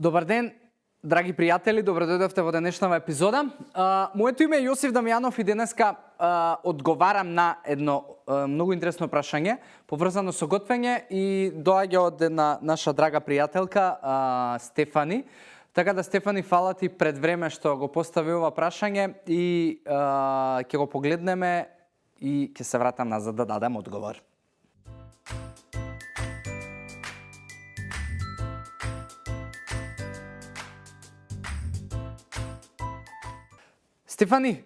Добар ден, драги пријатели, добро дојдовте во денешнава епизода. Моето име е Јосиф Дамјанов и денеска одговарам на едно многу интересно прашање поврзано со готвење и доаѓа од една наша драга пријателка Стефани. Така да, Стефани, фала ти пред време што го постави ова прашање и ќе го погледнеме и ќе се вратам назад да дадам одговор. Стефани,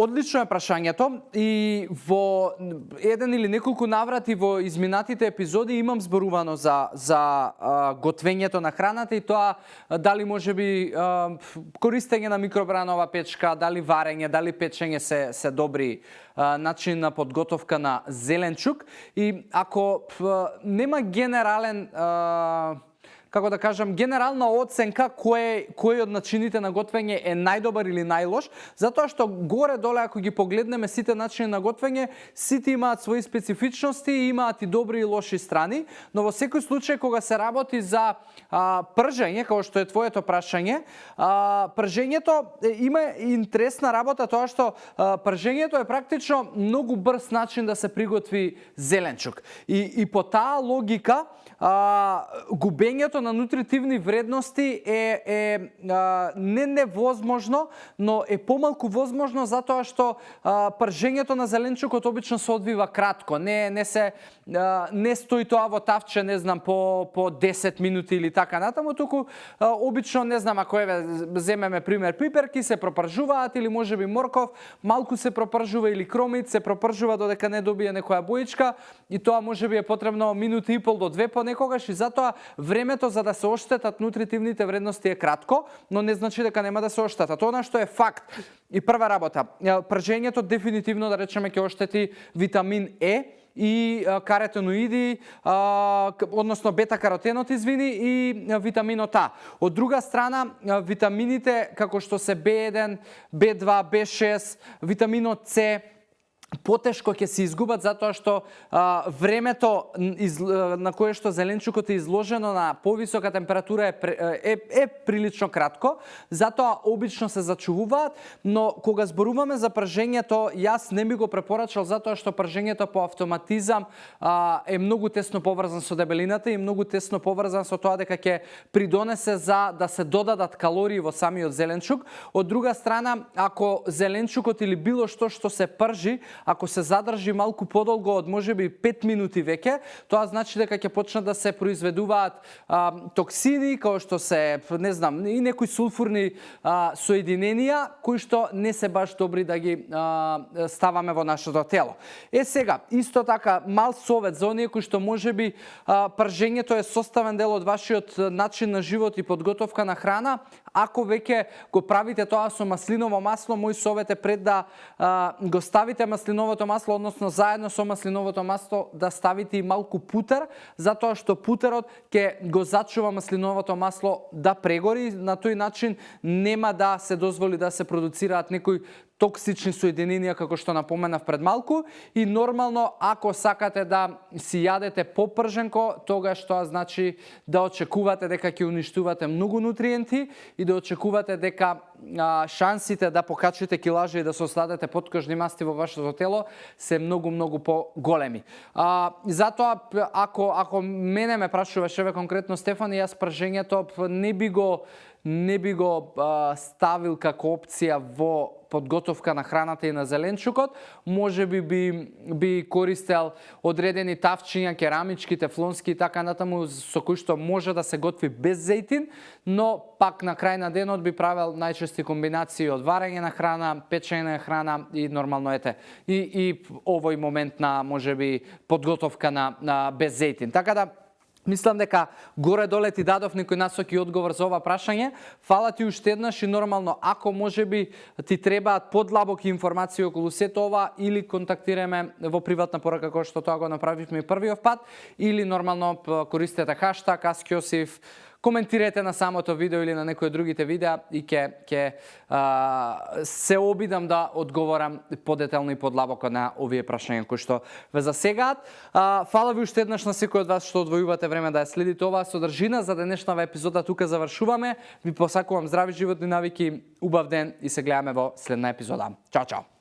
одлично е прашањето и во еден или неколку наврати во изминатите епизоди имам зборувано за готвењето на храната и тоа дали можеби користење на микробранова печка, дали варење, дали печење се добри начин на подготовка на зеленчук. И ако нема генерален како да кажам, генерална оценка кој од начините на готвење е најдобар или најлош, затоа што горе-доле ако ги погледнеме сите начини на готвење, сите имаат своји специфичности и имаат и добри и лоши страни, но во секој случај кога се работи за пржење, како што е твоето прашање, пржењето има интересна работа тоа што пржењето е практично многу брз начин да се приготви зеленчук. И по таа логика губењето на нутритивни вредности е не невозможно, но е помалку возможно затоа што пржењето на зеленчукот обично се одвива кратко. Не стои тоа во тавче, не знам, по 10 минути или така натаму, туку обично, не знам, ако земеме пример пиперки, се пропржуваат или можеби морков, малку се пропржува или кромит, се пропржува додека не добие некоја боичка и тоа можеби е потребно минути и пол до 2 понекогаш и затоа времето за да се оштетат нутритивните вредности е кратко, но не значи дека нема да се оштетат. Она што е факт и прва работа, пржењето дефинитивно, да речеме, ќе оштети витамин Е и каротиноиди, односно бета-каротенот, и витаминот А. Од друга страна, витамините како што се B1, B2, B6, витаминот С, потешко ќе се изгубат затоа што времето на кое што зеленчукот е изложено на повисока температура е прилично кратко, затоа обично се зачувуваат, но кога зборуваме за пржењето, јас не би го препорачал затоа што пржењето по автоматизам е многу тесно поврзан со дебелината и многу тесно поврзан со тоа дека ќе придонесе за да се додадат калории во самиот зеленчук. Од друга страна, ако зеленчукот или било што се пржи, ако се задржи малку подолго од можеби 5 минути веќе, тоа значи дека ќе почнат да се произведуваат токсини, како што се, не знам, и некои сулфурни соединенија кои што не се баш добри да ги ставаме во нашето тело. Сега, исто така, мал совет за оние кои што можеби пржењето е составен дел од вашиот начин на живот и подготовка на храна, ако веќе го правите тоа со маслиново масло, мој совет е пред да го ставите маслиновото масло, односно заедно со маслиновото масло да ставите и малку путер, затоа што путерот ќе го зачува маслиновото масло да прегори, на тој начин нема да се дозволи да се продуцираат некои токсични соединенија, како што напоменав пред малку, и нормално, ако сакате да си јадете попрженко, тогаш тоа значи да очекувате дека ќе уништувате многу нутриенти и да очекувате дека шансите да покачите килажи и да се оставите подкожни масти во вашето тело се многу по-големи. Затоа, ако мене ме прашуваш, конкретно Стефани, јас пржењето не би го ставил како опција во подготовка на храната и на зеленчукот. Можеби би користел одредени тавчиња, керамички, тефлонски и така натаму, со кои што може да се готви без зејтин, но пак на крај на денот би правел најчести комбинации од варење на храна, печење на храна и нормално и овој момент на можеби подготовка на без зејтин. Така да, мислам дека горе-доле ти дадов некој насоки одговор за ова прашање. Фала ти уште еднаш и нормално, ако можеби ти требаат подлабоки информации околу сето ова, или контактираме во приватна порака како што тоа го направивме првиот пат, или нормално користете хаштаг #AskJosif, коментирайте на самото видео или на некои од другите видеа и ќе се обидам да одговорам подетално и подлабоко на овие прашања кои што ве засегаат. Фала ви уште еднаш на секој од вас што одвојувате време да ја следите оваа содржина. За денешнава епизода тука завршуваме. Ви посакувам здрави животни навики, убав ден и се гледаме во следна епизода. Чао, чао!